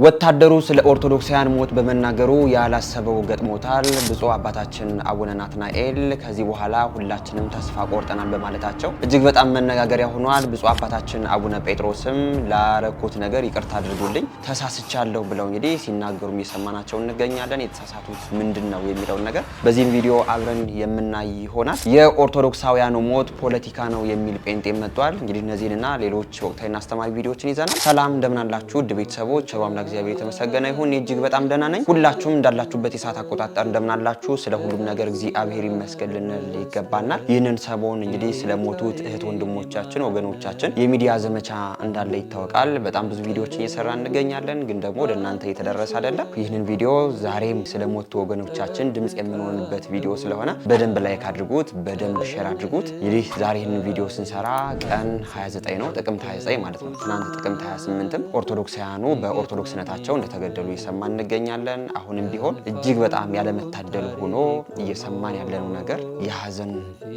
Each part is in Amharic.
ወታደሩ ስለ ኦርቶዶክሳውያን ሞት በመናገሩ ያላሰበው ገጥሞታል። ብፁዕ አባታችን አቡነ ናትናኤል ከዚህ በኋላ ሁላችንም ተስፋ ቆርጠናል በማለታቸው እጅግ በጣም መነጋገሪያ ሆኗል። ብፁዕ አባታችን አቡነ ጴጥሮስም ላረኩት ነገር ይቅርታ አድርጉልኝ ተሳስቻለሁ ብለው እንግዲህ ሲናገሩ እየሰማናቸው እንገኛለን። የተሳሳቱት ምንድነው የሚለው ነገር በዚህም ቪዲዮ አብረን የምናይ ይሆናል። የኦርቶዶክሳውያኑ ሞት ፖለቲካ ነው የሚል ጴንጤ መጥቷል። እንግዲህ እነዚህንና ሌሎች ወቅታዊና አስተማሪ ቪዲዮዎችን ይዘናል። ሰላም እንደምን አላችሁ ውድ ቤተሰቦች? እግዚአብሔር የተመሰገነ ይሁን። እጅግ በጣም ደህና ነኝ። ሁላችሁም እንዳላችሁበት የሰዓት አቆጣጠር እንደምን አላችሁ? ስለ ሁሉም ነገር እግዚአብሔር ይመስገን ልንል ይገባናል። ይህንን ሰሞን እንግዲህ ስለሞቱት እህት ወንድሞቻችን ወገኖቻችን የሚዲያ ዘመቻ እንዳለ ይታወቃል። በጣም ብዙ ቪዲዮዎችን እየሰራ እንገኛለን፣ ግን ደግሞ ወደ እናንተ እየተደረሰ አይደለም። ይህንን ቪዲዮ ዛሬም ስለሞቱ ወገኖቻችን ድምጽ የምንሆንበት ቪዲዮ ስለሆነ በደንብ ላይክ አድርጉት፣ በደንብ ሼር አድርጉት። እንግዲህ ዛሬ ይህንን ቪዲዮ ስንሰራ ቀን 29 ነው፣ ጥቅምት 29 ማለት ነው። ትናንት ጥቅምት 28ም ኦርቶዶክሳውያኑ በኦርቶዶክስ ነታቸው እንደተገደሉ እየሰማን እንገኛለን። አሁንም ቢሆን እጅግ በጣም ያለመታደል ሆኖ እየሰማን ያለነው ነገር የሀዘን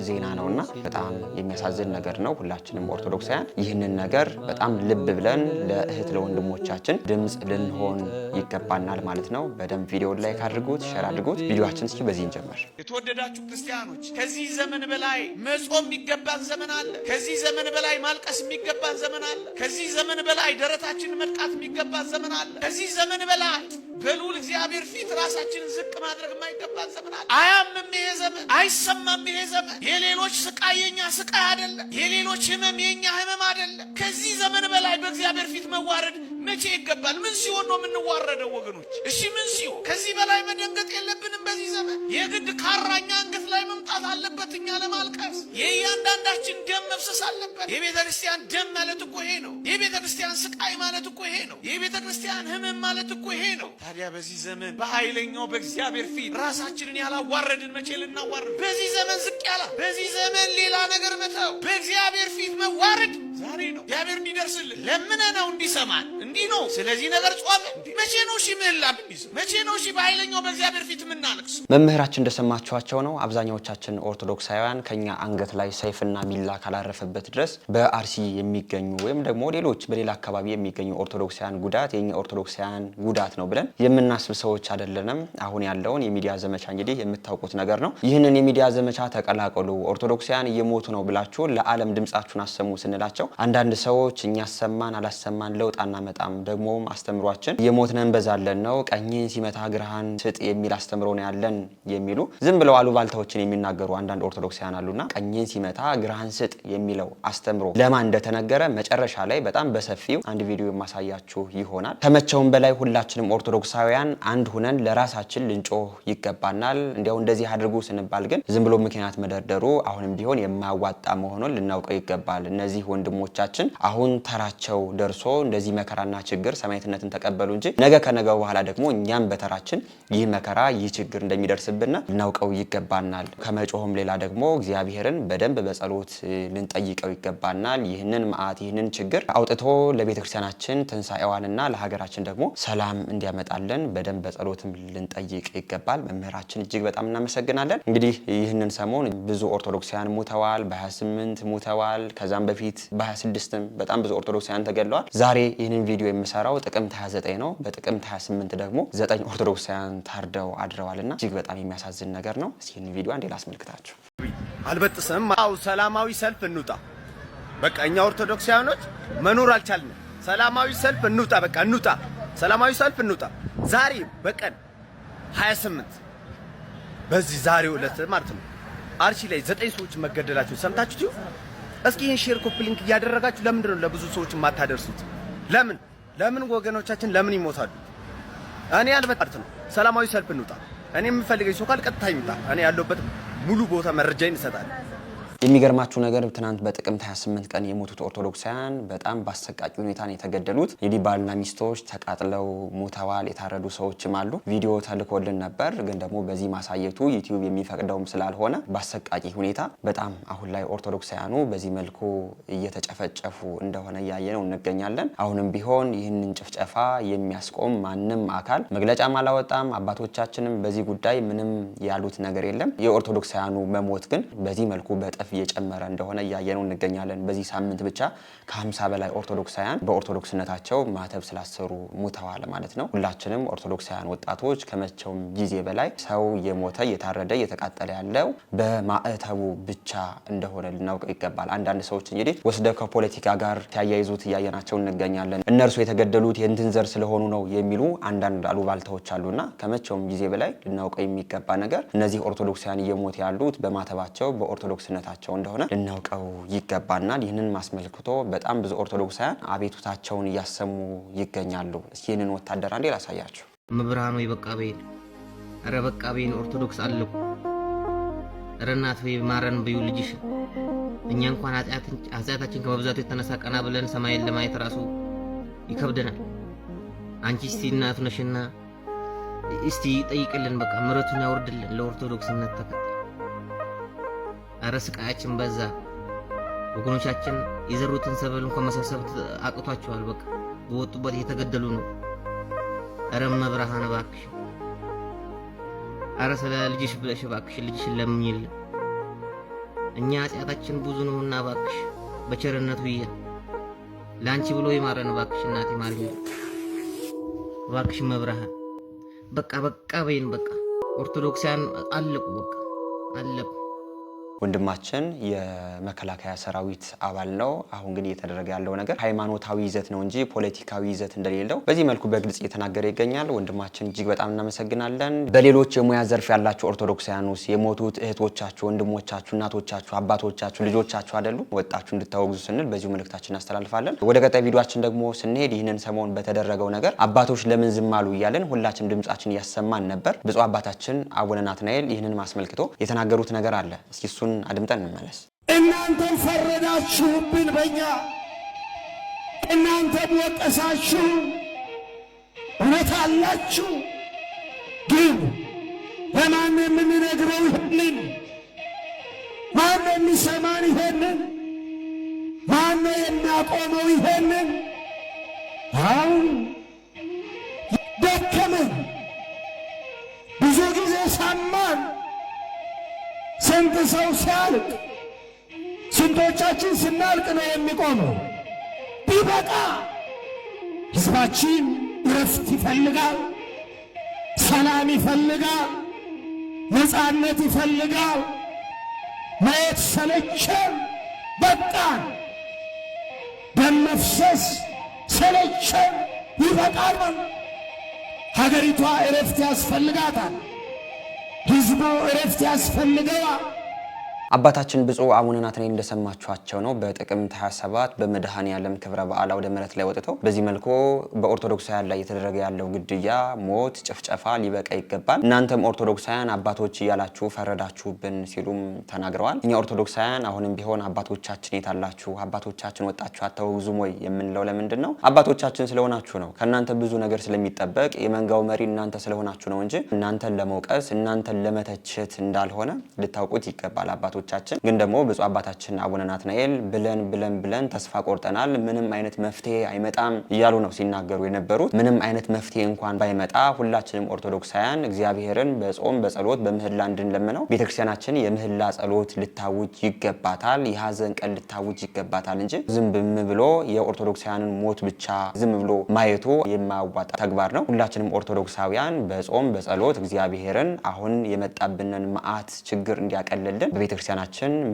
ዜና ነውና በጣም የሚያሳዝን ነገር ነው። ሁላችንም ኦርቶዶክሳውያን ይህንን ነገር በጣም ልብ ብለን ለእህት ለወንድሞቻችን ድምጽ ልንሆን ይገባናል ማለት ነው። በደንብ ቪዲዮውን ላይክ አድርጉት፣ ሼር አድርጉት። ቪዲዮአችን እስኪ በዚህ እንጀምር። የተወደዳችሁ ክርስቲያኖች ከዚህ ዘመን በላይ መጾም የሚገባን ዘመን አለ። ከዚህ ዘመን በላይ ማልቀስ የሚገባን ዘመን አለ። ከዚህ ዘመን በላይ ደረታችንን መጥቃት የሚገባን ዘመን አለ። ከዚህ ዘመን በላይ በልዑል እግዚአብሔር ፊት ራሳችንን ዝቅ ማድረግ የማይገባን ዘመን አለ። አያምም ይሄ ዘመን፣ አይሰማም ይሄ ዘመን። የሌሎች ስቃይ የኛ ስቃይ አይደለም፣ የሌሎች ህመም የኛ ህመም አይደለም። ከዚህ ዘመን በላይ በእግዚአብሔር ፊት መዋረድ መቼ ይገባል? ምን ሲሆን ነው የምንዋረደው ወገኖች? እሺ ምን ሲሆን? ከዚህ በላይ መደንገጥ የለብንም። በዚህ ዘመን የግድ ካራኛ አንገት ላይ መምጣት አለበት እኛ ለማልቀስ። የእያንዳንዳችን ደም መፍሰስ አለበት። የቤተ ክርስቲያን ደም ማለት እኮ ይሄ ነው። የቤተ ክርስቲያን ስቃይ ማለት እኮ ይሄ ነው። የቤተ ክርስቲያን ህመም ማለት እኮ ይሄ ነው። ታዲያ በዚህ ዘመን በኃይለኛው በእግዚአብሔር ፊት ራሳችንን ያላዋረድን መቼ ልናዋረድ? በዚህ ዘመን ዝቅ ያላ፣ በዚህ ዘመን ሌላ ነገር መተው፣ በእግዚአብሔር ፊት መዋረድ ዛሬ ነው። እግዚአብሔር እንዲደርስልን ለምነ ነው እንዲሰማን እንዲህ ነው። ስለዚህ ነገር ጾም መቼ ነው? እሺ ምህላ ብንይዝ መቼ ነው? እሺ በኃይለኛው በእግዚአብሔር ፊት የምናለቅስ? መምህራችን እንደሰማችኋቸው ነው። አብዛኛዎቻችን ኦርቶዶክሳውያን ከኛ አንገት ላይ ሰይፍና ቢላ ካላረፈበት ድረስ በአርሲ የሚገኙ ወይም ደግሞ ሌሎች በሌላ አካባቢ የሚገኙ ኦርቶዶክሳውያን ጉዳት የኛ ኦርቶዶክሳውያን ጉዳት ነው ብለን የምናስብ ሰዎች አይደለንም። አሁን ያለውን የሚዲያ ዘመቻ እንግዲህ የምታውቁት ነገር ነው። ይህንን የሚዲያ ዘመቻ ተቀላቀሉ፣ ኦርቶዶክሳውያን እየሞቱ ነው ብላችሁ ለዓለም ድምጻችሁን አሰሙ ስንላቸው አንዳንድ ሰዎች እኛ ሰማን አላሰማን ለውጥ አናመጣም፣ ደግሞ አስተምሯችን እየሞትን እንበዛለን ነው፣ ቀኝን ሲመታ ግራህን ስጥ የሚል አስተምሮ ነው ያለን የሚሉ ዝም ብለው አሉባልታዎችን የሚናገሩ አንዳንድ ኦርቶዶክሳውያን አሉና ቀኝን ሲመታ ግራህን ስጥ የሚለው አስተምሮ ለማን እንደተነገረ መጨረሻ ላይ በጣም በሰፊው አንድ ቪዲዮ የማሳያችሁ ይሆናል። ከመቼውም በላይ ሁላችንም ኦርቶዶክሳውያን አንድ ሁነን ለራሳችን ልንጮህ ይገባናል። እንዲያው እንደዚህ አድርጉ ስንባል ግን ዝም ብሎ ምክንያት መደርደሩ አሁንም ቢሆን የማያዋጣ መሆኑን ልናውቀው ይገባል። እነዚህ ወንድሞቻችን አሁን ተራቸው ደርሶ እንደዚህ መከራና ችግር ሰማዕትነትን ተቀበሉ እንጂ ነገ ከነገ በኋላ ደግሞ እኛም በተራችን ይህ መከራ ይህ ችግር እንደሚደርስብን ልናውቀው ይገባናል። ከመጮህም ሌላ ደግሞ እግዚአብሔርን በደንብ በጸሎት ልንጠይቀው ይገባናል። ይህንን መዓት ይህንን ችግር አውጥቶ ለቤተክርስቲያናችን ትንሣኤዋንና ለሀገራችን ደግሞ ሰላም እንዲያመጣልን በደንብ በጸሎትም ልንጠይቅ ይገባል። መምህራችን እጅግ በጣም እናመሰግናለን። እንግዲህ ይህንን ሰሞን ብዙ ኦርቶዶክሳውያን ሙተዋል፣ በ28 ሙተዋል። ከዛም በፊት በ26ም በጣም ብዙ ኦርቶዶክሳውያን ተገድለዋል። ዛሬ ይህንን ቪዲዮ የምሰራው ጥቅምት 29 ነው። በጥቅምት 28 ደግሞ 9 ኦርቶዶክሳውያን ታርደው አድረዋልና እጅግ በጣም የሚያሳዝን ነገር ነው። ይህን ቪዲዮ አንዴ ላስመልክታችሁ። አልበጥስም። ሰላማዊ ሰልፍ እንውጣ። በቃ እኛ ኦርቶዶክሳውያኖች መኖር አልቻልንም። ሰላማዊ ሰልፍ እንውጣ። በቃ እንውጣ። ሰላማዊ ሰልፍ እንውጣ። ዛሬ በቀን 28 በዚህ ዛሬው ዕለት ማለት ነው አርሲ ላይ 9 ሰዎች መገደላቸው ሰምታችሁ? እስኪ ይሄን ሼር ኮፒ ሊንክ እያደረጋችሁ ለምንድን ነው ለብዙ ሰዎች የማታደርሱት? ለምን ወገኖቻችን ለምን ይሞታሉ? እኔ ያልበጣት ነው። ሰላማዊ ሰልፍ እንውጣ። እኔ የምፈልገው ሰው ካል ቀጥታ ይምጣ። እኔ ያለሁበት ሙሉ ቦታ መረጃዬን እሰጣለሁ። የሚገርማችሁ ነገር ትናንት በጥቅምት 28 ቀን የሞቱት ኦርቶዶክሳውያን በጣም በአሰቃቂ ሁኔታ ነው የተገደሉት። እንግዲህ ባልና ሚስቶች ተቃጥለው ሞተዋል። የታረዱ ሰዎችም አሉ። ቪዲዮ ተልኮልን ነበር፣ ግን ደግሞ በዚህ ማሳየቱ ዩቲዩብ የሚፈቅደውም ስላልሆነ በአሰቃቂ ሁኔታ በጣም አሁን ላይ ኦርቶዶክሳውያኑ በዚህ መልኩ እየተጨፈጨፉ እንደሆነ እያየነው እንገኛለን። አሁንም ቢሆን ይህንን ጭፍጨፋ የሚያስቆም ማንም አካል መግለጫም አላወጣም። አባቶቻችንም በዚህ ጉዳይ ምንም ያሉት ነገር የለም። የኦርቶዶክሳውያኑ መሞት ግን በዚህ መልኩ በጠፍ እየጨመረ እንደሆነ እያየነው እንገኛለን። በዚህ ሳምንት ብቻ ከ50 በላይ ኦርቶዶክሳውያን በኦርቶዶክስነታቸው ማተብ ስላሰሩ ሙተዋል ማለት ነው። ሁላችንም ኦርቶዶክሳውያን ወጣቶች ከመቼውም ጊዜ በላይ ሰው እየሞተ እየታረደ እየተቃጠለ ያለው በማዕተቡ ብቻ እንደሆነ ልናውቀው ይገባል። አንዳንድ ሰዎች እንግዲህ ወስደው ከፖለቲካ ጋር ተያይዙት እያየናቸው እንገኛለን። እነርሱ የተገደሉት የእንትን ዘር ስለሆኑ ነው የሚሉ አንዳንድ አሉባልታዎች አሉና ከመቼውም ጊዜ በላይ ልናውቀው የሚገባ ነገር እነዚህ ኦርቶዶክሳውያን እየሞቱ ያሉት በማተባቸው በኦርቶዶክስነታቸው እንደሆነ ልናውቀው ይገባናል። ይህንን ማስመልክቶ በጣም ብዙ ኦርቶዶክሳውያን አቤቱታቸውን እያሰሙ ይገኛሉ። እስኪ ይህንን ወታደር አንዴ ላሳያችሁ። መብርሃን ወይ በቃ በይን፣ ኧረ በቃ በይን። ኦርቶዶክስ አለቁ። ኧረ እናት ወይ ማረን በዩ ልጅሽ። እኛ እንኳን ኃጢአታችን ከመብዛቱ የተነሳ ቀና ብለን ሰማይን ለማየት ራሱ ይከብደናል። አንቺ እስቲ እናቱ ነሽና እስቲ ጠይቅልን፣ በቃ ምሕረቱን ያወርድልን ለኦርቶዶክስነት ተከታይ። ኧረ ስቃያችን በዛ። ወገኖቻችን የዘሩትን ሰብል እንኳን መሰብሰብ አቅቷቸዋል። በቃ በወጡበት እየተገደሉ ነው። ኧረ መብርሃን እባክሽ፣ ኧረ ስለ ልጅሽ ብለሽ እባክሽ ልጅሽን ለምኝልን። እኛ ኃጢአታችን ብዙ ነውና እባክሽ በቸርነቱ ይያ ላንቺ ብሎ ይማረን እባክሽ እናቴ ማርያም እባክሽ መብርሃን። በቃ በይን። በቃ ኦርቶዶክሳውያን አለቁ። በቃ አለቁ። ወንድማችን የመከላከያ ሰራዊት አባል ነው። አሁን ግን እየተደረገ ያለው ነገር ሃይማኖታዊ ይዘት ነው እንጂ ፖለቲካዊ ይዘት እንደሌለው በዚህ መልኩ በግልጽ እየተናገረ ይገኛል። ወንድማችን እጅግ በጣም እናመሰግናለን። በሌሎች የሙያ ዘርፍ ያላችሁ ኦርቶዶክሳውያን ውስጥ የሞቱት እህቶቻችሁ፣ ወንድሞቻችሁ፣ እናቶቻችሁ፣ አባቶቻችሁ፣ ልጆቻችሁ አይደሉ ወጣችሁ እንድታወግዙ ስንል በዚሁ መልእክታችን እናስተላልፋለን። ወደ ቀጣይ ቪዲዮአችን ደግሞ ስንሄድ ይህንን ሰሞን በተደረገው ነገር አባቶች ለምን ዝም አሉ እያለን ሁላችን ድምጻችን እያሰማን ነበር። ብፁዕ አባታችን አቡነ ናትናኤል ይህንን ማስመልክቶ የተናገሩት ነገር አለ። እስኪ እሱን አድምጠን እንመለስ። እናንተም ፈረዳችሁብን በእኛ፣ እናንተም ወቀሳችሁ። እውነት አላችሁ፣ ግን ለማን የምንነግረው ይሄንን? ማን የሚሰማን ይሄንን? ማን የሚያቆመው ይሄንን? አሁን ደከመን፣ ብዙ ጊዜ ሰማን። ስንት ሰው ሲያልቅ፣ ስንቶቻችን ስናልቅ ነው የሚቆመው? ቢበቃ ሕዝባችን እረፍት ይፈልጋል፣ ሰላም ይፈልጋል፣ ነፃነት ይፈልጋል። ማየት ሰለቸን፣ በቃን። ደም መፍሰስ ሰለቸን፣ ይበቃል። ሀገሪቷ እረፍት ያስፈልጋታል። ሕዝቡ እረፍት ያስፈልገዋል። አባታችን ብፁዕ አቡነ ናትናኤል እንደሰማችኋቸው ነው። በጥቅምት 27 በመድኃኔዓለም ክብረ በዓል አውደ ምሕረት ላይ ወጥተው በዚህ መልኩ በኦርቶዶክሳውያን ላይ የተደረገ ያለው ግድያ፣ ሞት፣ ጭፍጨፋ ሊበቃ ይገባል፣ እናንተም ኦርቶዶክሳውያን አባቶች እያላችሁ ፈረዳችሁብን ሲሉም ተናግረዋል። እኛ ኦርቶዶክሳውያን አሁንም ቢሆን አባቶቻችን የታላችሁ? አባቶቻችን ወጣችሁ አታወግዙም ወይ የምንለው ለምንድን ነው? አባቶቻችን ስለሆናችሁ ነው። ከእናንተ ብዙ ነገር ስለሚጠበቅ የመንጋው መሪ እናንተ ስለሆናችሁ ነው እንጂ እናንተን ለመውቀስ እናንተን ለመተቸት እንዳልሆነ ልታውቁት ይገባል። አባቶቻችን ግን ደግሞ ብፁዕ አባታችን አቡነ ናትናኤል ብለን ተስፋ ቆርጠናል፣ ምንም አይነት መፍትሄ አይመጣም እያሉ ነው ሲናገሩ የነበሩት። ምንም አይነት መፍትሄ እንኳን ባይመጣ ሁላችንም ኦርቶዶክሳውያን እግዚአብሔርን በጾም በጸሎት በምህላ እንድንለምነው ቤተክርስቲያናችን የምህላ ጸሎት ልታውጅ ይገባታል፣ የሀዘን ቀን ልታውጅ ይገባታል እንጂ ዝም ብሎ የኦርቶዶክሳውያንን ሞት ብቻ ዝም ብሎ ማየቱ የማያዋጣ ተግባር ነው። ሁላችንም ኦርቶዶክሳውያን በጾም በጸሎት እግዚአብሔርን አሁን የመጣብንን መዓት ችግር እንዲያቀልልን በቤተክርስቲያናችን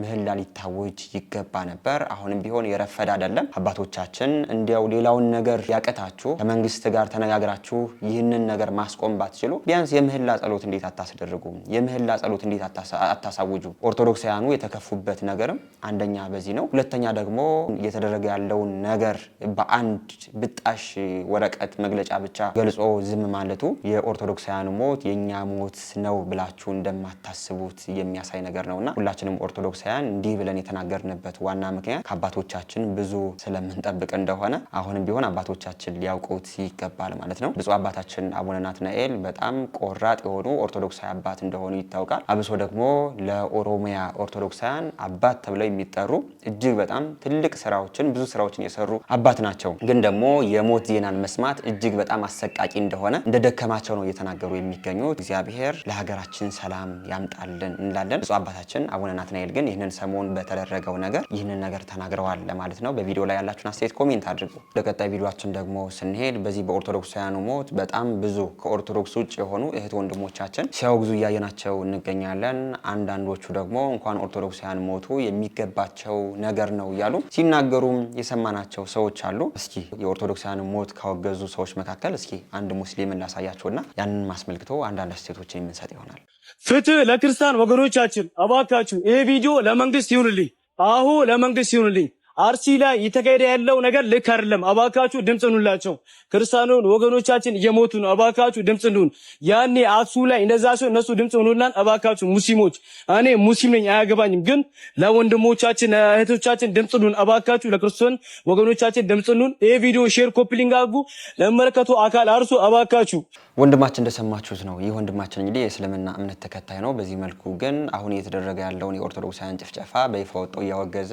ምህላ ሊታወጅ ይገባ ነበር። አሁንም ቢሆን የረፈደ አይደለም። አባቶቻችን እንዲያው ሌላውን ነገር ያቀታችሁ ከመንግስት ጋር ተነጋግራችሁ ይህንን ነገር ማስቆም ባትችሉ ቢያንስ የምህላ ጸሎት እንዴት አታስደርጉም? የምህላ ጸሎት እንዴት አታሳውጁ? ኦርቶዶክሳውያኑ የተከፉበት ነገርም አንደኛ በዚህ ነው። ሁለተኛ ደግሞ እየተደረገ ያለውን ነገር በአንድ ብጣሽ ወረቀት መግለጫ ብቻ ገልጾ ዝም ማለቱ የኦርቶዶክሳውያኑ ሞት የኛ ሞት ነው ብላችሁ እንደማታስቡት የሚያሳይ ነገር ነውና ሁላችንም ኦርቶዶክሳውያን እንዲህ ብለን የተናገርንበት ዋና ምክንያት ከአባቶቻችን ብዙ ስለምንጠብቅ እንደሆነ አሁንም ቢሆን አባቶቻችን ሊያውቁት ይገባል ማለት ነው። ብፁዕ አባታችን አቡነ ናትናኤል በጣም ቆራጥ የሆኑ ኦርቶዶክሳዊ አባት እንደሆኑ ይታወቃል። አብሶ ደግሞ ለኦሮሚያ ኦርቶዶክሳውያን አባት ተብለው የሚጠሩ እጅግ በጣም ትልቅ ስራዎችን ብዙ ስራዎችን የሰሩ አባት ናቸው። ግን ደግሞ የሞት ዜናን መስማት እጅግ በጣም አሰቃቂ እንደሆነ እንደደከማቸው ነው እየተናገሩ የሚገኙት። እግዚአብሔር ለሀገራችን ሰላም ያምጣልን እንላለን። ብፁዕ አባታችን አቡነ አቡነ ናትናኤል ግን ይህንን ሰሞን በተደረገው ነገር ይህንን ነገር ተናግረዋል ለማለት ነው። በቪዲዮ ላይ ያላችሁን አስተያየት ኮሜንት አድርጉ። ለቀጣይ ቪዲዮአችን ደግሞ ስንሄድ በዚህ በኦርቶዶክሳውያኑ ሞት በጣም ብዙ ከኦርቶዶክስ ውጭ የሆኑ እህት ወንድሞቻችን ሲያወግዙ እያየናቸው እንገኛለን። አንዳንዶቹ ደግሞ እንኳን ኦርቶዶክሳውያን ሞቱ የሚገባቸው ነገር ነው እያሉ ሲናገሩም የሰማናቸው ሰዎች አሉ። እስኪ የኦርቶዶክሳውያን ሞት ካወገዙ ሰዎች መካከል እስኪ አንድ ሙስሊምን ላሳያችሁና ያንን ማስመልክቶ አንዳንድ አስተያየቶችን የምንሰጥ ይሆናል። ፍትህ ለክርስቲያን ወገኖቻችን እባካችሁ ይሄ ቪዲዮ ለመንግስት ይሁንልኝ። አሁ ለመንግስት ይሁንልኝ። አርሲ ላይ እየተካሄደ ያለው ነገር ልክ አይደለም። እባካችሁ ድምጽ እንሁንላቸው። ክርስቲያኑን ወገኖቻችን እየሞቱ ነው። እባካችሁ ድምጽ እንሁን። ያኔ አክሱ ላይ እንደዛ ሰው እነሱ ድምጽ እንሁንላን። እባካችሁ ሙስሊሞች፣ እኔ ሙስሊም ነኝ አያገባኝም፣ ግን ለወንድሞቻችን እህቶቻችን ድምጽ እንሁን። እባካችሁ ለክርስቲያን ወገኖቻችን ድምጽ እንሁን። ይሄ ቪዲዮ ሼር ኮፒ ሊንክ አድርጉ። ለመለከቱ አካል አርሱ እባካችሁ። ወንድማችን እንደሰማችሁት ነው። ይህ ወንድማችን እንግዲህ የእስልምና እምነት ተከታይ ነው። በዚህ መልኩ ግን አሁን እየተደረገ ያለውን የኦርቶዶክሳውያን ጭፍጨፋ በይፋ ወጥቶ እያወገዘ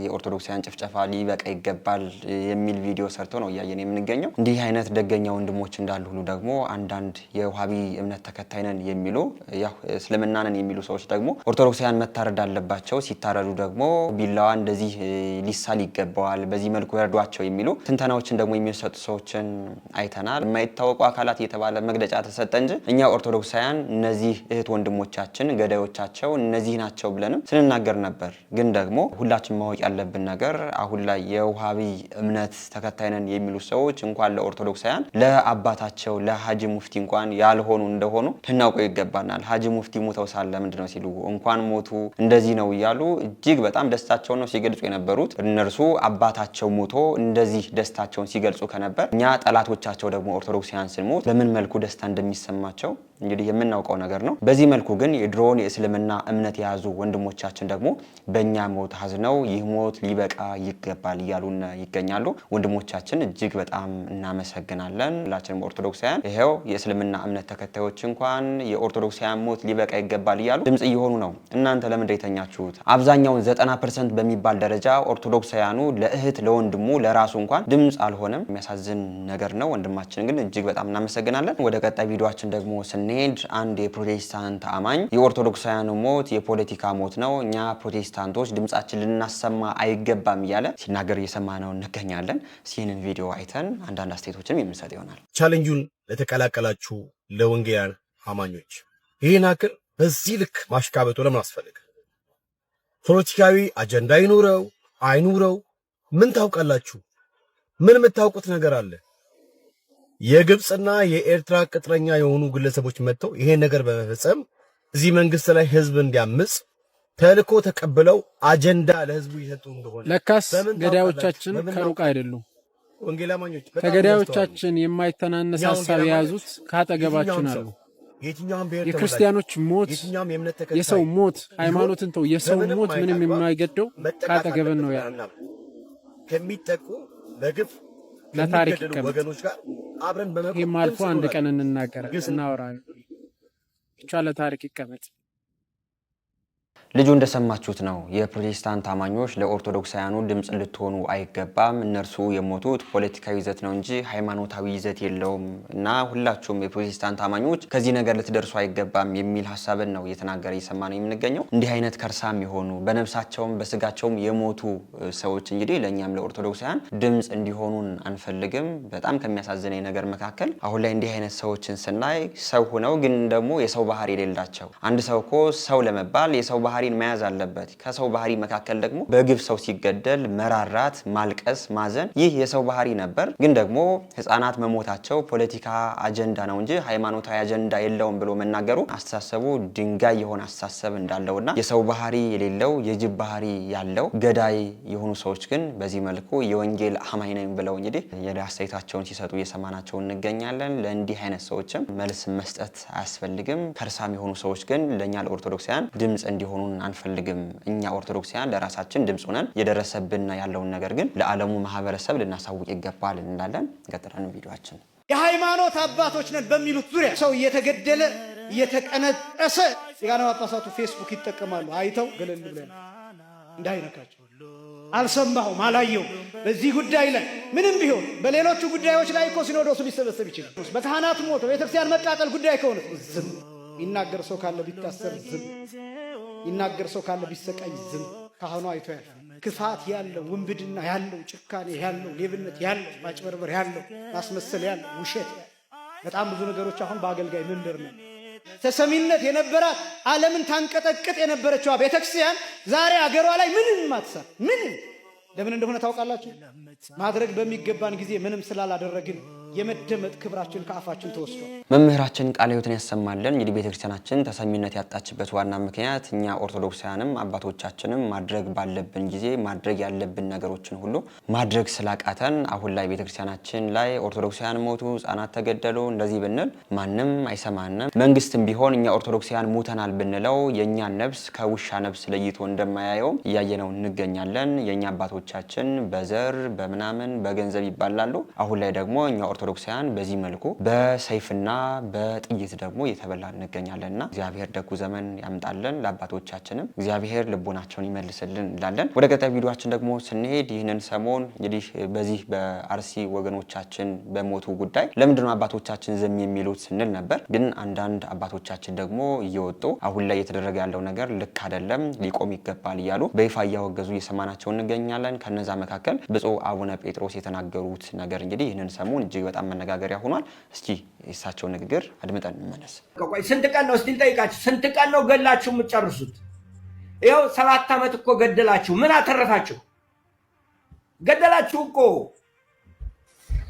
የኦርቶዶክሳውያን ጭፍጨፋ ሊበቃ ይገባል የሚል ቪዲዮ ሰርቶ ነው እያየን የምንገኘው። እንዲህ አይነት ደገኛ ወንድሞች እንዳሉ ሁሉ ደግሞ አንዳንድ የውሃቢ እምነት ተከታይ ነን የሚሉ ያው እስልምና ነን የሚሉ ሰዎች ደግሞ ኦርቶዶክሳውያን መታረድ አለባቸው፣ ሲታረዱ ደግሞ ቢላዋ እንደዚህ ሊሳል ይገባዋል፣ በዚህ መልኩ ይረዷቸው የሚሉ ትንተናዎችን ደግሞ የሚሰጡ ሰዎችን አይተናል። የማይታወቁ አካላት የተባለ መግለጫ ተሰጠ እንጂ እኛ ኦርቶዶክሳውያን እነዚህ እህት ወንድሞቻችን ገዳዮቻቸው እነዚህ ናቸው ብለንም ስንናገር ነበር። ግን ደግሞ ሁላችን ማወቅ ያለብን ነገር አሁን ላይ የውሃቢ እምነት ተከታይ ነን የሚሉ ሰዎች እንኳን ለኦርቶዶክሳውያን ለአባታቸው ለሀጂ ሙፍቲ እንኳን ያልሆኑ እንደሆኑ ልናውቀው ይገባናል። ሀጂ ሙፍቲ ሞተው ሳለ ምንድነው ሲሉ እንኳን ሞቱ እንደዚህ ነው እያሉ እጅግ በጣም ደስታቸውን ነው ሲገልጹ የነበሩት። እነርሱ አባታቸው ሞቶ እንደዚህ ደስታቸውን ሲገልጹ ከነበር እኛ ጠላቶቻቸው ደግሞ ኦርቶዶክሳውያን ስንሞት በምን መልኩ ደስታ እንደሚሰማቸው እንግዲህ የምናውቀው ነገር ነው። በዚህ መልኩ ግን የድሮውን የእስልምና እምነት የያዙ ወንድሞቻችን ደግሞ በእኛ ሞት ሀዝነው ይህ ሞት ሊበቃ ይገባል እያሉን ይገኛሉ። ወንድሞቻችን እጅግ በጣም እናመሰግናለን። ሁላችንም ኦርቶዶክሳውያን ይሄው የእስልምና እምነት ተከታዮች እንኳን የኦርቶዶክሳውያን ሞት ሊበቃ ይገባል እያሉ ድምጽ እየሆኑ ነው። እናንተ ለምን የተኛችሁት? አብዛኛውን 90% በሚባል ደረጃ ኦርቶዶክሳውያኑ ለእህት ለወንድሙ ለራሱ እንኳን ድምጽ አልሆነም። የሚያሳዝን ነገር ነው። ወንድማችን ግን እጅግ በጣም እናመሰግናለን። ወደ ቀጣይ ቪዲዮአችን ደግሞ ስንሄድ አንድ የፕሮቴስታንት አማኝ የኦርቶዶክሳውያኑ ሞት የፖለቲካ ሞት ነው፣ እኛ ፕሮቴስታንቶች ድምጻችን ልናሰማ አይገባም እያለ ሲናገር እየሰማነው እንገኛለን። ይህንን ቪዲዮ አይተን አንዳንድ አስተያየቶችንም የምንሰጥ ይሆናል። ቻሌንጁን ለተቀላቀላችሁ ለወንጌላውያን አማኞች ይህን አክል በዚህ ልክ ማሽካበቱ ለምን አስፈልገ? ፖለቲካዊ አጀንዳ ይኑረው አይኑረው ምን ታውቃላችሁ? ምን የምታውቁት ነገር አለ? የግብጽና የኤርትራ ቅጥረኛ የሆኑ ግለሰቦች መጥተው ይሄን ነገር በመፈጸም እዚህ መንግስት ላይ ህዝብ እንዲያምጽ ተልኮ ተቀብለው አጀንዳ ለህዝቡ ይሰጡ እንደሆነ ለካስ ገዳዮቻችን ከሩቅ አይደሉም። ወንጌላማኞች ከገዳዮቻችን የማይተናነስ ሐሳብ የያዙት ካጠገባችን አሉ። የክርስቲያኖች ሞት፣ የሰው ሞት፣ ሃይማኖትን ተው፣ የሰው ሞት ምንም የማይገደው ካጠገብን ነው ያለው። ከሚጠቁ ለግፍ ለታሪክ ወገኖች ጋር አብረን በመቆም ይሄም አልፎ አንድ ቀን እናወራለን። ብቻ ለታሪክ ይቀመጥ። ልጁ እንደሰማችሁት ነው። የፕሮቴስታንት አማኞች ለኦርቶዶክሳውያኑ ድምጽ ልትሆኑ አይገባም፣ እነርሱ የሞቱት ፖለቲካዊ ይዘት ነው እንጂ ሃይማኖታዊ ይዘት የለውም እና ሁላችሁም የፕሮቴስታንት አማኞች ከዚህ ነገር ልትደርሱ አይገባም የሚል ሐሳብን ነው እየተናገረ እየሰማነው የምንገኘው። እንዲህ አይነት ከርሳም የሆኑ በነፍሳቸውም በስጋቸውም የሞቱ ሰዎች እንግዲህ ለእኛም ለኦርቶዶክሳውያን ድምጽ እንዲሆኑን አንፈልግም። በጣም ከሚያሳዝነኝ ነገር መካከል አሁን ላይ እንዲህ አይነት ሰዎችን ስናይ ሰው ሆነው ግን ደግሞ የሰው ባህሪ የሌላቸው። አንድ ሰው እኮ ሰው ለመባል የሰው ባህሪን መያዝ አለበት። ከሰው ባህሪ መካከል ደግሞ በግፍ ሰው ሲገደል መራራት፣ ማልቀስ፣ ማዘን ይህ የሰው ባህሪ ነበር። ግን ደግሞ ህፃናት መሞታቸው ፖለቲካ አጀንዳ ነው እንጂ ሃይማኖታዊ አጀንዳ የለውም ብሎ መናገሩ አስተሳሰቡ ድንጋይ የሆነ አስተሳሰብ እንዳለውና የሰው ባህሪ የሌለው የጅብ ባህሪ ያለው ገዳይ የሆኑ ሰዎች ግን በዚህ መልኩ የወንጌል አማኝ ነኝ ብለው እንግዲህ የአስተያየታቸውን ሲሰጡ እየሰማናቸው እንገኛለን። ለእንዲህ አይነት ሰዎችም መልስ መስጠት አያስፈልግም። ከርሳም የሆኑ ሰዎች ግን ለእኛ ለኦርቶዶክሳውያን ድምጽ እንዲሆኑ አንፈልግም። እኛ ኦርቶዶክሳውያን ለራሳችን ድምጽ ሆነን የደረሰብን ያለውን ነገር ግን ለዓለሙ ማህበረሰብ ልናሳውቅ ይገባል እንላለን። ገጠራን ቪዲዮአችን የሃይማኖት አባቶች ነን በሚሉት ዙሪያ ሰው እየተገደለ እየተቀነጠሰ ሊቃነ ጳጳሳቱ ፌስቡክ ይጠቀማሉ። አይተው ገለል ብለን እንዳይነካቸው አልሰማሁም አላየሁም። በዚህ ጉዳይ ላይ ምንም ቢሆን በሌሎቹ ጉዳዮች ላይ እኮ ሲኖዶሱ ሊሰበሰብ ይችላል። በካህናት ሞት ቤተክርስቲያን መቃጠል ጉዳይ ከሆነ ዝም ይናገር ሰው ካለ ቢታሰር ዝም ይናገር ሰው ካለ ቢሰቃይ ዝም ካህኑ አይቶ ያልፋል። ክፋት ያለው ውንብድና ያለው ጭካኔ ያለው ሌብነት ያለው ማጭበርበር ያለው ማስመሰል ያለው ውሸት በጣም ብዙ ነገሮች አሁን በአገልጋይ መንደር ነው። ተሰሚነት የነበራት ዓለምን ታንቀጠቅጥ የነበረችው ቤተክርስቲያን ዛሬ አገሯ ላይ ምንም አትሰራ። ምንም ለምን እንደሆነ ታውቃላችሁ? ማድረግ በሚገባን ጊዜ ምንም ስላላደረግን የመደመጥ ክብራችን ከአፋችን ተወስዷል። መምህራችን ቃለ ሕይወትን ያሰማልን። እንግዲህ ቤተክርስቲያናችን ተሰሚነት ያጣችበት ዋና ምክንያት እኛ ኦርቶዶክሳውያንም አባቶቻችንም ማድረግ ባለብን ጊዜ ማድረግ ያለብን ነገሮችን ሁሉ ማድረግ ስላቃተን አሁን ላይ ቤተክርስቲያናችን ላይ ኦርቶዶክሳውያን ሞቱ፣ ሕፃናት ተገደሉ እንደዚህ ብንል ማንም አይሰማንም። መንግስትም ቢሆን እኛ ኦርቶዶክሳውያን ሞተናል ብንለው የእኛን ነፍስ ከውሻ ነፍስ ለይቶ እንደማያየው እያየነው እንገኛለን። የእኛ አባቶቻችን በዘር በምናምን በገንዘብ ይባላሉ። አሁን ላይ ደግሞ እኛ ኦርቶዶክሳውያን በዚህ መልኩ በሰይፍና በጥይት ደግሞ እየተበላ እንገኛለንና እግዚአብሔር ደጉ ዘመን ያምጣልን። ለአባቶቻችንም እግዚአብሔር ልቦናቸውን ይመልስልን እንላለን። ወደ ቀጣይ ቪዲዮአችን ደግሞ ስንሄድ ይህንን ሰሞን እንግዲህ በዚህ በአርሲ ወገኖቻችን በሞቱ ጉዳይ ለምንድነው አባቶቻችን ዝም የሚሉት ስንል ነበር። ግን አንዳንድ አባቶቻችን ደግሞ እየወጡ አሁን ላይ እየተደረገ ያለው ነገር ልክ አይደለም፣ ሊቆም ይገባል እያሉ በይፋ እያወገዙ እየሰማናቸው እንገኛለን። ከነዛ መካከል ብፁዕ አቡነ ጴጥሮስ የተናገሩት ነገር እንግዲህ ይህንን ሰሞን እጅግ በጣም መነጋገሪያ ሆኗል። እስኪ የእሳቸው ንግግር አድምጠን እንመለስ። ስንት ቀን ነው እስቲ እንጠይቃችሁ? ስንት ቀን ነው ገላችሁ የምትጨርሱት? ይኸው 7 ዓመት እኮ ገደላችሁ። ምን አተረፋችሁ? ገደላችሁ እኮ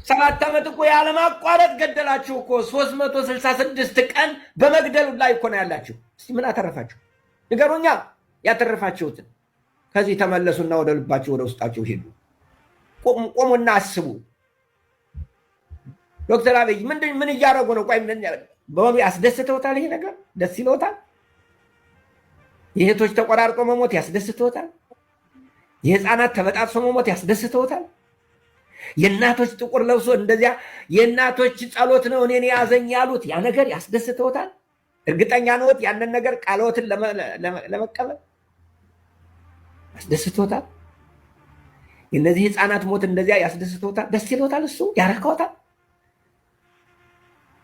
7 ዓመት እኮ ያለማቋረጥ ገደላችሁ እኮ 366 ቀን በመግደሉ ላይ እኮ ነው ያላችሁ። እስቲ ምን አተረፋችሁ? ንገሩኛ ያተረፋችሁትን። ከዚህ ተመለሱና ወደ ልባችሁ ወደ ውስጣችሁ ሄዱ። ቆሙና አስቡ። ዶክተር አብይ ምን እያደረጉ ነው? ቆይ ምን በሆኑ ያስደስተውታል? ይሄ ነገር ደስ ይለውታል? የእህቶች ተቆራርጦ መሞት ያስደስተውታል? የህፃናት ተበጣጥሶ መሞት ያስደስተውታል? የእናቶች ጥቁር ለብሶ እንደዚያ የእናቶች ጸሎት ነው እኔን ያዘኝ ያሉት ያ ነገር ያስደስተውታል? እርግጠኛ ነዎት? ያንን ነገር ቃልዎትን ለመቀበል ያስደስተውታል? የእነዚህ ህፃናት ሞት እንደዚያ ያስደስተውታል? ደስ ይለውታል? እሱ ያረካውታል?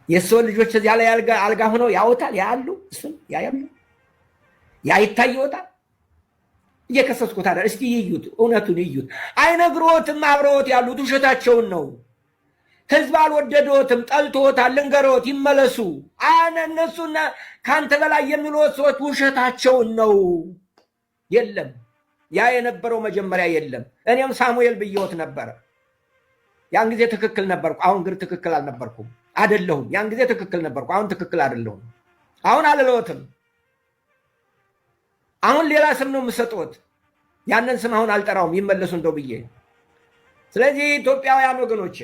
የሰው ልጆች እዚያ ላይ አልጋ ሆነው ያወታል ያሉ እሱን ያያሉ ያ ይታየውታል። እየከሰስኩት አይደል? እስቲ ይዩት፣ እውነቱን ይዩት። አይነግሮትም። አብረውት ያሉት ውሸታቸውን ነው። ህዝብ አልወደዶትም፣ ጠልቶታል። ልንገሮት፣ ይመለሱ። እነሱና ከአንተ በላይ የሚሉት ሰዎች ውሸታቸውን ነው። የለም ያ የነበረው መጀመሪያ የለም። እኔም ሳሙኤል ብየውት ነበረ። ያን ጊዜ ትክክል ነበርኩ። አሁን ግን ትክክል አልነበርኩም። አይደለሁም። ያን ጊዜ ትክክል ነበርኩ። አሁን ትክክል አይደለሁም። አሁን አልለወትም። አሁን ሌላ ስም ነው የምሰጥዎት። ያንን ስም አሁን አልጠራውም። ይመለሱ እንደው ብዬ። ስለዚህ ኢትዮጵያውያን ወገኖቼ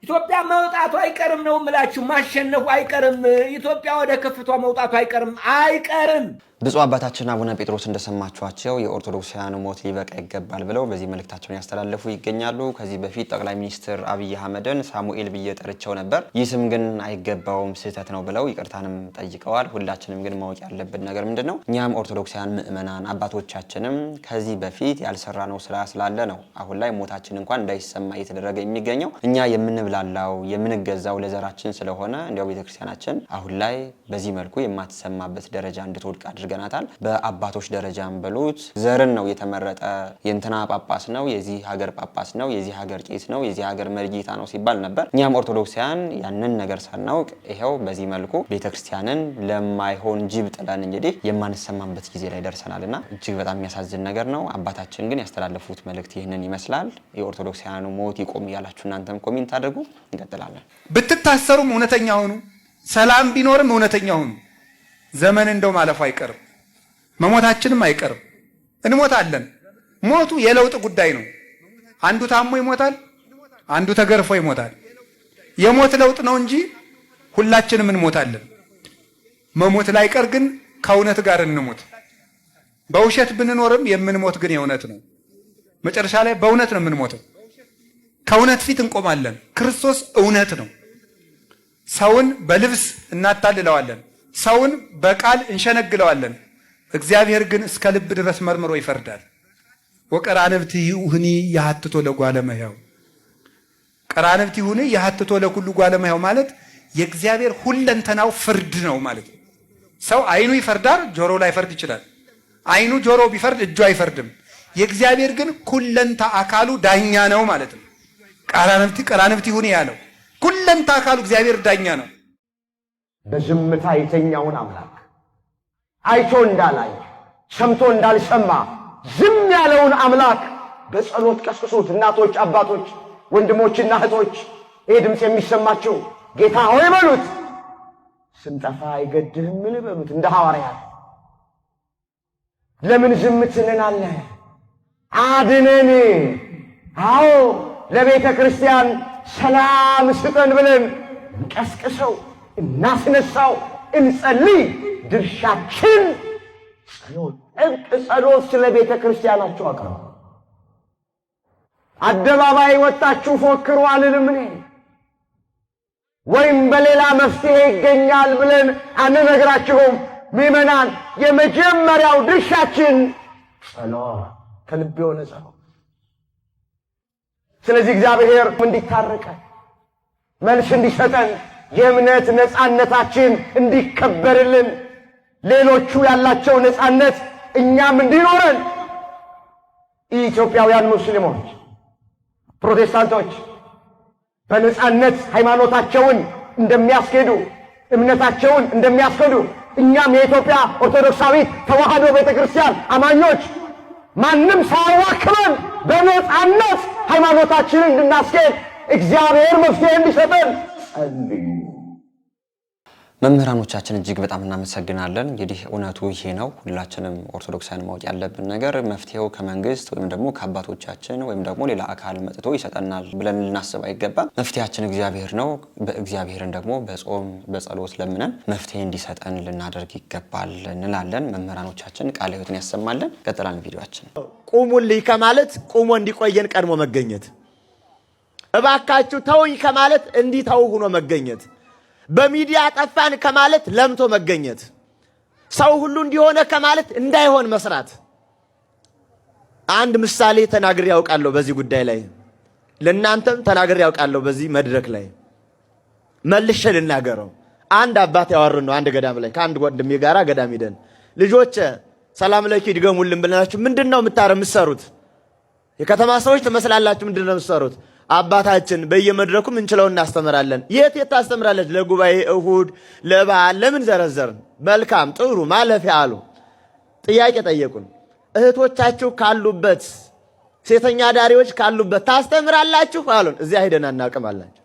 ኢትዮጵያ መውጣቱ አይቀርም ነው የምላችሁ። ማሸነፉ አይቀርም። ኢትዮጵያ ወደ ከፍቷ መውጣቱ አይቀርም። ብፁዕ አባታችን አቡነ ጴጥሮስ እንደሰማችኋቸው የኦርቶዶክሳውያኑ ሞት ሊበቃ ይገባል ብለው በዚህ መልእክታቸውን ያስተላለፉ ይገኛሉ። ከዚህ በፊት ጠቅላይ ሚኒስትር አብይ አህመድን ሳሙኤል ብዬ ጠርቸው ነበር፣ ይህ ስም ግን አይገባውም፣ ስህተት ነው ብለው ይቅርታንም ጠይቀዋል። ሁላችንም ግን ማወቅ ያለብን ነገር ምንድን ነው? እኛም ኦርቶዶክሳውያን ምእመናን አባቶቻችንም ከዚህ በፊት ያልሰራነው ስራ ስላለ ነው አሁን ላይ ሞታችን እንኳን እንዳይሰማ እየተደረገ የሚገኘው። እኛ የምንብላላው የምንገዛው ለዘራችን ስለሆነ እንዲያው ቤተክርስቲያናችን አሁን ላይ በዚህ መልኩ የማትሰማበት ደረጃ እንድትወድቅ አድርገናታል። በአባቶች ደረጃም በሉት ዘርን ነው የተመረጠ የእንትና ጳጳስ ነው፣ የዚህ ሀገር ጳጳስ ነው፣ የዚህ ሀገር ቄስ ነው፣ የዚህ ሀገር መርጌታ ነው ሲባል ነበር። እኛም ኦርቶዶክሳውያን ያንን ነገር ሳናውቅ ይሄው በዚህ መልኩ ቤተክርስቲያንን ለማይሆን ጅብ ጥለን እንግዲህ የማንሰማበት ጊዜ ላይ ደርሰናልና እጅግ በጣም የሚያሳዝን ነገር ነው። አባታችን ግን ያስተላለፉት መልእክት ይህንን ይመስላል። የኦርቶዶክሳውያኑ ሞት ይቆም እያላችሁ እናንተም ኮሜንት አድርጉ። እንቀጥላለን። ብትታሰሩም እውነተኛ ሁኑ፣ ሰላም ቢኖርም እውነተኛ ሁኑ። ዘመን እንደው ማለፉ አይቀርም፣ መሞታችንም አይቀርም። እንሞታለን። ሞቱ የለውጥ ጉዳይ ነው። አንዱ ታሞ ይሞታል፣ አንዱ ተገርፎ ይሞታል። የሞት ለውጥ ነው እንጂ ሁላችንም እንሞታለን። መሞት ላይቀር ግን ከእውነት ጋር እንሞት። በውሸት ብንኖርም የምንሞት ግን የእውነት ነው። መጨረሻ ላይ በእውነት ነው የምንሞተው። ከእውነት ፊት እንቆማለን። ክርስቶስ እውነት ነው። ሰውን በልብስ እናታልለዋለን፣ ሰውን በቃል እንሸነግለዋለን። እግዚአብሔር ግን እስከ ልብ ድረስ መርምሮ ይፈርዳል። ወቀራንብትሁኒ ያሐትቶ ለጓለ እመሕያው፣ ቀራንብትሁኒ ያሐትቶ ለኩሉ ጓለ እመሕያው ማለት የእግዚአብሔር ሁለንተናው ፍርድ ነው ማለት ነው። ሰው አይኑ ይፈርዳል፣ ጆሮው ላይ ፈርድ ይችላል። አይኑ ጆሮ ቢፈርድ እጁ አይፈርድም። የእግዚአብሔር ግን ኩለንታ አካሉ ዳኛ ነው ማለት ነው። ቀራንብት ይሁን ያለው ኩለንታ አካሉ እግዚአብሔር ዳኛ ነው። በዝምታ የተኛውን አምላክ አይቶ እንዳላይ ሰምቶ እንዳልሰማ ዝም ያለውን አምላክ በጸሎት ቀስቅሱት። እናቶች፣ አባቶች፣ ወንድሞችና እህቶች ይህ ድምፅ የሚሰማቸው ጌታ ሆይ በሉት። ስንጠፋ አይገድህም በሉት። እንደ ሐዋርያት ለምን ዝም ትለናለህ? አድነን። አዎ ለቤተ ክርስቲያን ሰላም ስጠን ብለን እንቀስቅሰው፣ እናስነሳው፣ እንጸልይ። ድርሻችን ጸሎት፣ ጥብቅ ጸሎት ስለ ቤተ ክርስቲያናችሁ አቅርቡ። አደባባይ ወጣችሁ ፎክሩ አልልም እኔ፣ ወይም በሌላ መፍትሄ ይገኛል ብለን አንነግራችሁም። ምእመናን የመጀመሪያው ድርሻችን ጸሎት፣ ከልብ የሆነ ጸሎት። ስለዚህ እግዚአብሔር እንዲታረቀን መልስ እንዲሰጠን የእምነት ነፃነታችን እንዲከበርልን ሌሎቹ ያላቸው ነፃነት እኛም እንዲኖረን ኢትዮጵያውያን ሙስሊሞች፣ ፕሮቴስታንቶች በነፃነት ሃይማኖታቸውን እንደሚያስኬዱ እምነታቸውን እንደሚያስኬዱ እኛም የኢትዮጵያ ኦርቶዶክሳዊት ተዋሕዶ ቤተክርስቲያን አማኞች ማንም ሳያዋክበን በነፃነት ሃይማኖታችንን እንድናስኬድ እግዚአብሔር መፍትሄ እንዲሰጠን ጸልዩ። መምህራኖቻችን እጅግ በጣም እናመሰግናለን። እንግዲህ እውነቱ ይሄ ነው። ሁላችንም ኦርቶዶክሳውያን ማወቅ ያለብን ነገር መፍትሄው ከመንግስት ወይም ደግሞ ከአባቶቻችን ወይም ደግሞ ሌላ አካል መጥቶ ይሰጠናል ብለን ልናስብ አይገባም። መፍትሄያችን እግዚአብሔር ነው። በእግዚአብሔርን ደግሞ በጾም በጸሎት ለምነን መፍትሄ እንዲሰጠን ልናደርግ ይገባል እንላለን። መምህራኖቻችን ቃለ ሕይወትን ያሰማልን። ቀጥላን ቪዲዮአችን ቁሙልኝ ከማለት ቁሞ እንዲቆየን ቀድሞ መገኘት፣ እባካችሁ ተውኝ ከማለት እንዲተው ሆኖ መገኘት፣ በሚዲያ ጠፋን ከማለት ለምቶ መገኘት፣ ሰው ሁሉ እንዲሆነ ከማለት እንዳይሆን መስራት። አንድ ምሳሌ ተናግሬ ያውቃለሁ በዚህ ጉዳይ ላይ፣ ለእናንተም ተናግሬ ያውቃለሁ በዚህ መድረክ ላይ። መልሼ ልናገረው። አንድ አባት ያወሩን ነው አንድ ገዳም ላይ ከአንድ ወንድሜ ጋር ገዳም ሄደን ልጆች ሰላም ለኪ ድገሙልን ብለናችሁ ምንድነው የምትሰሩት? የከተማ ሰዎች ትመስላላችሁ፣ ምንድነው የምትሰሩት? አባታችን በየመድረኩም እንችለው እናስተምራለን። የት ታስተምራለች? ለጉባኤ እሁድ፣ ለበዓል። ለምን ዘረዘርን? መልካም ጥሩ ማለፊያ አሉ። ጥያቄ ጠየቁን። እህቶቻችሁ ካሉበት ሴተኛ ዳሪዎች ካሉበት ታስተምራላችሁ አሉን። እዚያ ሄደን አናቅም አላችሁ።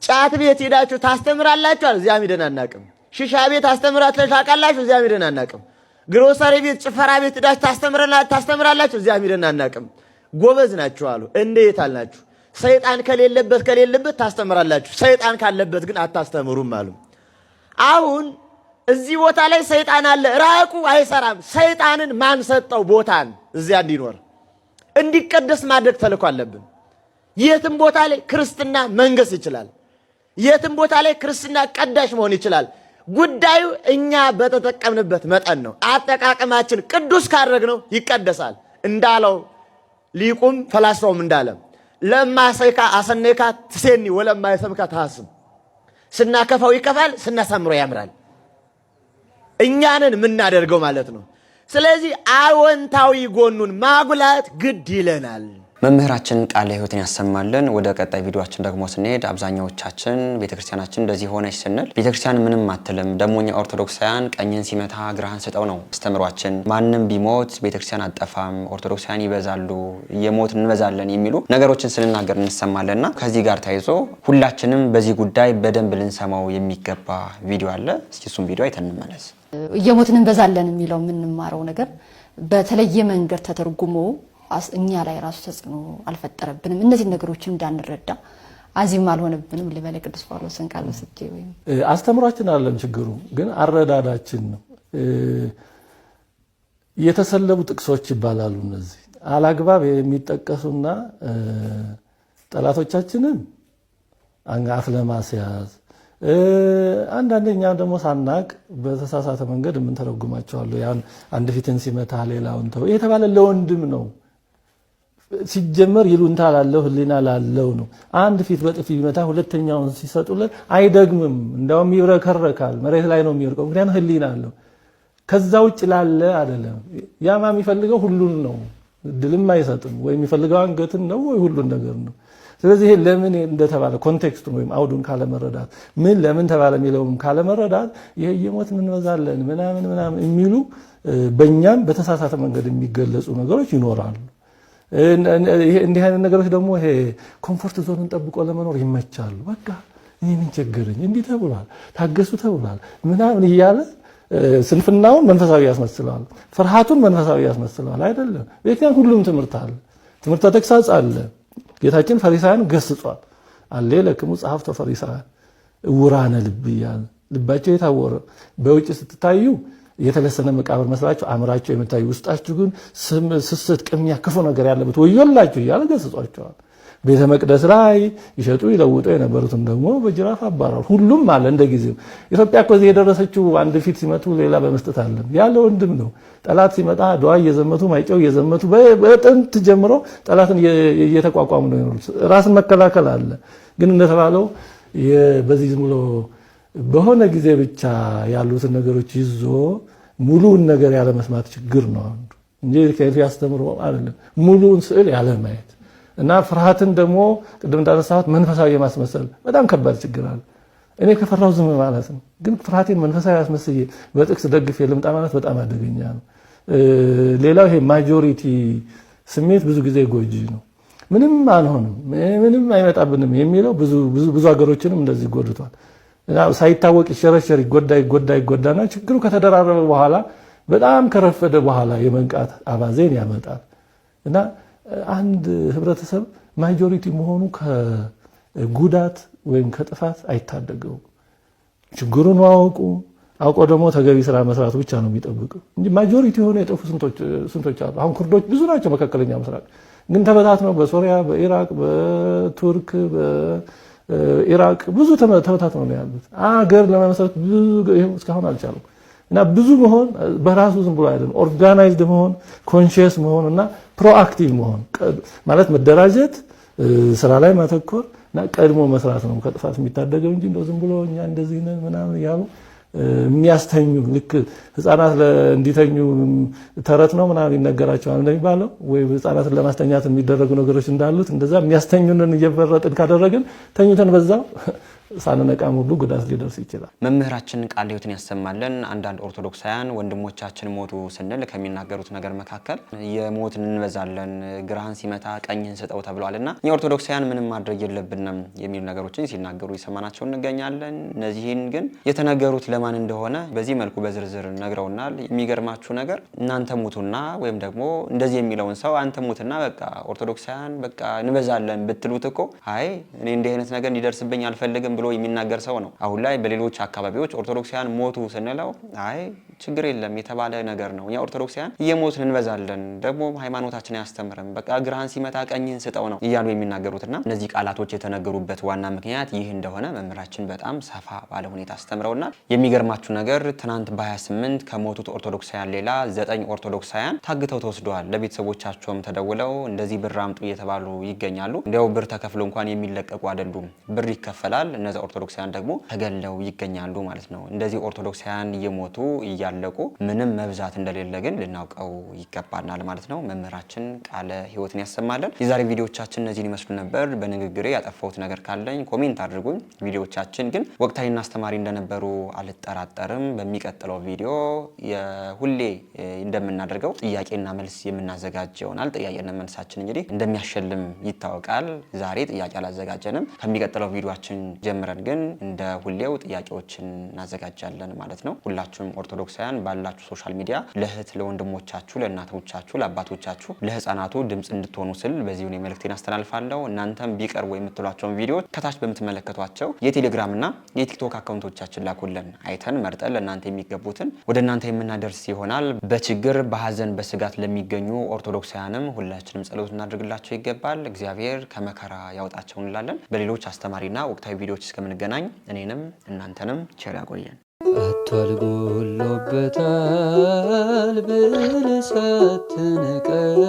ጫት ቤት ሄዳችሁ ታስተምራላችሁ አሉ። እዚያም ሄደን አናቅም። ሺሻ ቤት ታስተምራላችሁ ታውቃላችሁ? እዚያም ሄደን አናቅም። ግሮሰሪ ቤት፣ ጭፈራ ቤት ሄዳችሁ ታስተምራላችሁ? እዚያም ሄደን አናቅም። ጎበዝ ናችሁ አሉ። እንዴት አልናችሁ? ሰይጣን ከሌለበት ታስተምራላችሁ፣ ሰይጣን ካለበት ግን አታስተምሩም አሉ። አሁን እዚህ ቦታ ላይ ሰይጣን አለ፣ ራቁ፣ አይሰራም። ሰይጣንን ማን ሰጠው ቦታን እዚያ እንዲኖር እንዲቀደስ ማድረግ ተልኮ አለብን። የትም ቦታ ላይ ክርስትና መንገስ ይችላል። የትም ቦታ ላይ ክርስትና ቀዳሽ መሆን ይችላል። ጉዳዩ እኛ በተጠቀምንበት መጠን ነው። አጠቃቀማችን ቅዱስ ካደረግነው ይቀደሳል። እንዳለው ሊቁም ፈላስፋውም እንዳለ ለማሰይካ አሰነካ ትሴኒ ወለማይሰምካ ታስም፣ ስናከፋው ይከፋል፣ ስናሳምረው ያምራል። እኛንን የምናደርገው ማለት ነው። ስለዚህ አዎንታዊ ጎኑን ማጉላት ግድ ይለናል። መምህራችን ቃለ ሕይወትን ያሰማልን። ወደ ቀጣይ ቪዲዮአችን ደግሞ ስንሄድ አብዛኛዎቻችን ቤተክርስቲያናችን እንደዚህ ሆነች ስንል ቤተክርስቲያን ምንም አትልም፣ ደሞኛ ኦርቶዶክሳውያን ቀኝን ሲመታ ግራህን ስጠው ነው አስተምሯችን። ማንም ቢሞት ቤተክርስቲያን አጠፋም፣ ኦርቶዶክሳውያን ይበዛሉ፣ የሞት እንበዛለን የሚሉ ነገሮችን ስንናገር እንሰማለንና ከዚህ ጋር ተያይዞ ሁላችንም በዚህ ጉዳይ በደንብ ልንሰማው የሚገባ ቪዲዮ አለ። እስኪ እሱም ቪዲዮ አይተን እንመለስ። እየሞትን እንበዛለን የሚለው የምንማረው ነገር በተለየ መንገድ ተተርጉሞ እኛ ላይ ራሱ ተጽዕኖ አልፈጠረብንም። እነዚህ ነገሮችን እንዳንረዳ አዚም አልሆነብንም። ልበለ ቅዱስ ጳውሎስን ቃል ወስጄ ወይም አስተምሯችን አይደለም ችግሩ፣ ግን አረዳዳችን ነው። የተሰለቡ ጥቅሶች ይባላሉ። እነዚህ አላግባብ የሚጠቀሱና ጠላቶቻችንን አፍ ለማስያዝ አንዳንደኛ ደግሞ ሳናቅ በተሳሳተ መንገድ የምንተረጉማቸው አሉ። ያን አንድ ፊትን ሲመታ ሌላውን ተው የተባለ ለወንድም ነው። ሲጀመር ይሉንታ ላለው ህሊና ላለው ነው። አንድ ፊት በጥፊ ቢመታ ሁለተኛውን ሲሰጡለት አይደግምም፣ እንደውም ይብረከረካል፣ መሬት ላይ ነው የሚወርቀው። ምክንያቱም ህሊና አለው። ከዛ ውጭ ላለ አይደለም። ያማ የሚፈልገው ሁሉን ነው፣ ድልም አይሰጥም። ወይ የሚፈልገው አንገትን ነው ወይ ሁሉን ነገር ነው። ስለዚህ ለምን እንደተባለ ኮንቴክስቱን ወይም አውዱን ካለመረዳት ምን ለምን ተባለ የሚለውም ካለመረዳት ይሄ የሞት እንበዛለን ምናምን የሚሉ በእኛም በተሳሳተ መንገድ የሚገለጹ ነገሮች ይኖራሉ። እንዲህ አይነት ነገሮች ደግሞ ይሄ ኮምፎርት ዞንን ጠብቆ ለመኖር ይመቻሉ። በቃ እኔ ምን ቸገረኝ እንዲህ ተብሏል፣ ታገሱ ተብሏል ምናምን እያለ ስንፍናውን መንፈሳዊ ያስመስለዋል፣ ፍርሃቱን መንፈሳዊ ያስመስለዋል። አይደለም። ቤተክርስቲያን ሁሉም ትምህርት አለ፣ ትምህርተ ተግሳጽ አለ። ጌታችን ፈሪሳውያን ገስጿል። አለ ለክሙ ጸሐፍተ ፈሪሳውያን እውራነ ልብ እያለ ልባቸው የታወረ በውጭ ስትታዩ የተለሰነ መቃብር መስላችሁ አምራችሁ የምታዩ ውስጣችሁ ግን ስስት ቅሚያ ክፉ ነገር ያለበት ወዮላችሁ እያለ ገስጿቸዋል። ቤተ መቅደስ ላይ ይሸጡ ይለውጡ የነበሩትን ደግሞ በጅራፍ አባረሩ። ሁሉም አለ እንደጊዜው። ኢትዮጵያ እኮ እዚህ የደረሰችው አንድ ፊት ሲመቱ ሌላ በመስጠት አለም ያለ ወንድም ነው። ጠላት ሲመጣ ድዋ እየዘመቱ ማይጨው እየዘመቱ በጥንት ጀምሮ ጠላትን እየተቋቋሙ ነው የኖሩት። ራስን መከላከል አለ። ግን እንደተባለው በዚህ ዝም ብሎ በሆነ ጊዜ ብቻ ያሉትን ነገሮች ይዞ ሙሉውን ነገር ያለ መስማት ችግር ነው አንዱ እንጂ ከዚህ ያስተምሮ አይደለም። ሙሉውን ስዕል ያለ ማየት እና ፍርሃትን ደግሞ ቅድም እንዳነሳሁት መንፈሳዊ የማስመሰል በጣም ከባድ ችግር አለ። እኔ ከፈራው ዝም ማለት ነው። ግን ፍርሃቴን መንፈሳዊ አስመስዬ በጥቅስ ደግፌ ልምጣ ማለት በጣም አደገኛ ነው። ሌላው ይሄ ማጆሪቲ ስሜት ብዙ ጊዜ ጎጂ ነው። ምንም አንሆንም፣ ምንም አይመጣብንም የሚለው ብዙ ሀገሮችንም እንደዚህ ጎድቷል። ሳይታወቅ ይሸረሸር ይጎዳና ችግሩ ከተደራረበ በኋላ በጣም ከረፈደ በኋላ የመንቃት አባዜን ያመጣል እና አንድ ህብረተሰብ ማጆሪቲ መሆኑ ከጉዳት ወይም ከጥፋት አይታደገው። ችግሩን አውቆ ደግሞ ተገቢ ስራ መስራት ብቻ ነው የሚጠብቀው እንጂ ማጆሪቲ ሆነ የጠፉ ስንቶች አሉ። አሁን ኩርዶች ብዙ ናቸው መካከለኛ ምስራቅ፣ ግን ተበታትነው በሶሪያ፣ በኢራቅ፣ በቱርክ፣ በኢራቅ ብዙ ተበታትነው ነው ያሉት። አገር ለመመስረት እስካሁን አልቻሉም። እና ብዙ መሆን በራሱ ዝም ብሎ አይደለም። ኦርጋናይዝድ መሆን፣ ኮንሺየስ መሆን እና ፕሮአክቲቭ መሆን ማለት መደራጀት፣ ስራ ላይ ማተኮር እና ቀድሞ መስራት ነው ከጥፋት የሚታደገው እንጂ እንደው ዝም ብሎ እኛ እንደዚህ ነን ምናምን ያሉ የሚያስተኙ ልክ ህፃናት እንዲተኙ ተረት ነው ምናምን ይነገራቸዋል እንደሚባለው ወይ ህፃናትን ለማስተኛት የሚደረጉ ነገሮች እንዳሉት እንደዛ የሚያስተኙንን እየበረጥን ካደረግን ተኝተን በዛው ሳንነቃም ሁሉ ጉዳት ሊደርስ ይችላል። መምህራችን ቃለ ሕይወትን ያሰማልን። አንዳንድ ኦርቶዶክሳውያን ወንድሞቻችን ሞቱ ስንል ከሚናገሩት ነገር መካከል የሞት እንበዛለን፣ ግራህን ሲመታ ቀኝህን ስጠው ተብሏልና እኛ ኦርቶዶክሳውያን ምንም ማድረግ የለብንም የሚሉ ነገሮችን ሲናገሩ ይሰማናቸው እንገኛለን። እነዚህን ግን የተነገሩት ለማን እንደሆነ በዚህ መልኩ በዝርዝር ነግረውናል። የሚገርማችሁ ነገር እናንተ ሙቱና ወይም ደግሞ እንደዚህ የሚለውን ሰው አንተ ሙትና በቃ ኦርቶዶክሳውያን በቃ እንበዛለን ብትሉት እኮ አይ እኔ እንዲህ አይነት ነገር እንዲደርስብኝ አልፈልግም ብሎ የሚናገር ሰው ነው። አሁን ላይ በሌሎች አካባቢዎች ኦርቶዶክሳውያን ሞቱ ስንለው አይ ችግር የለም የተባለ ነገር ነው። እኛ ኦርቶዶክሳውያን እየሞትን እንበዛለን፣ ደግሞ ሃይማኖታችን አያስተምርም፣ በቃ ግራህን ሲመታ ቀኝህን ስጠው ነው እያሉ የሚናገሩትና እነዚህ ቃላቶች የተነገሩበት ዋና ምክንያት ይህ እንደሆነ መምህራችን በጣም ሰፋ ባለ ሁኔታ አስተምረውና የሚገርማችሁ ነገር ትናንት በ28 ከሞቱት ኦርቶዶክሳውያን ሌላ 9 ኦርቶዶክሳውያን ታግተው ተወስደዋል። ለቤተሰቦቻቸውም ተደውለው እንደዚህ ብር አምጡ እየተባሉ ይገኛሉ። እንዲያው ብር ተከፍሎ እንኳን የሚለቀቁ አይደሉም፣ ብር ይከፈላል። እነዚህ ኦርቶዶክሳውያን ደግሞ ተገለው ይገኛሉ ማለት ነው። እንደዚህ ኦርቶዶክሳውያን እየሞቱ እያለቁ ምንም መብዛት እንደሌለ ግን ልናውቀው ይገባናል ማለት ነው። መምህራችን ቃለ ሕይወትን ያሰማልን። የዛሬ ቪዲዮዎቻችን እነዚህን ይመስሉ ነበር። በንግግሬ ያጠፋሁት ነገር ካለኝ ኮሜንት አድርጉኝ። ቪዲዮዎቻችን ግን ወቅታዊና አስተማሪ እንደነበሩ አልጠራጠርም። በሚቀጥለው ቪዲዮ ሁሌ እንደምናደርገው ጥያቄና መልስ የምናዘጋጅ ይሆናል። ጥያቄና መልሳችን እንግዲህ እንደሚያሸልም ይታወቃል። ዛሬ ጥያቄ አላዘጋጀንም። ከሚቀጥለው ቪዲዮአችን ጀምረን ግን እንደ ሁሌው ጥያቄዎችን እናዘጋጃለን ማለት ነው። ሁላችሁም ኦርቶዶክሳውያን ባላችሁ ሶሻል ሚዲያ ለእህት ለወንድሞቻችሁ፣ ለእናቶቻችሁ፣ ለአባቶቻችሁ፣ ለህፃናቱ ድምጽ እንድትሆኑ ስል በዚሁ ነው መልእክቴን አስተላልፋለሁ። እናንተም ቢቀርቡ የምትሏቸውን ቪዲዮዎች ከታች በምትመለከቷቸው የቴሌግራምና የቲክቶክ አካውንቶቻችን ላኩልን። አይተን መርጠን ለእናንተ የሚገቡትን ወደ እናንተ የምናደርስ ይሆናል። በችግር በሀዘን በስጋት ለሚገኙ ኦርቶዶክሳውያንም ሁላችንም ጸሎት እናድርግላቸው ይገባል። እግዚአብሔር ከመከራ ያውጣቸው እንላለን። በሌሎች አስተማሪና ወቅታዊ ቪዲዮዎች እስከምንገናኝ እኔንም እናንተንም ቸር ያቆየን። አቷል ጎሎበታል ብለህ ሳትንቀኝ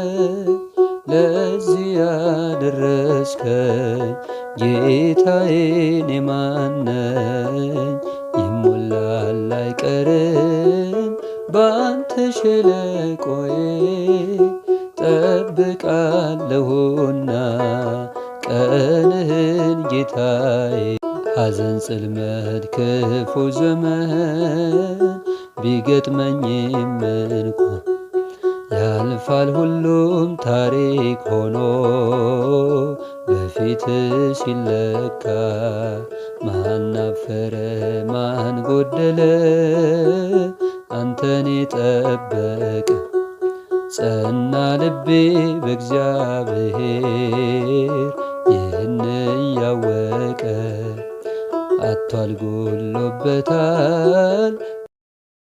ለዚህ ያደረስከኝ ጌታዬ እኔ ማን ነኝ? ይሞላል አይቀርም ባንተ ሸለቆዬ ጠብቃለሁና ቀንህን ጌታዬ። ሐዘን ጽልመት ክፉ ዘመን ቢገጥመኝም እንኳን ያልፋል ሁሉም ታሪክ ሆኖ በፊት ሲለካ ማን አፈረ ማን ጎደለ አንተን የጠበቀ ጸና ልቤ በእግዚአብሔር ይህን እያወቀ አቷል ጎሎበታል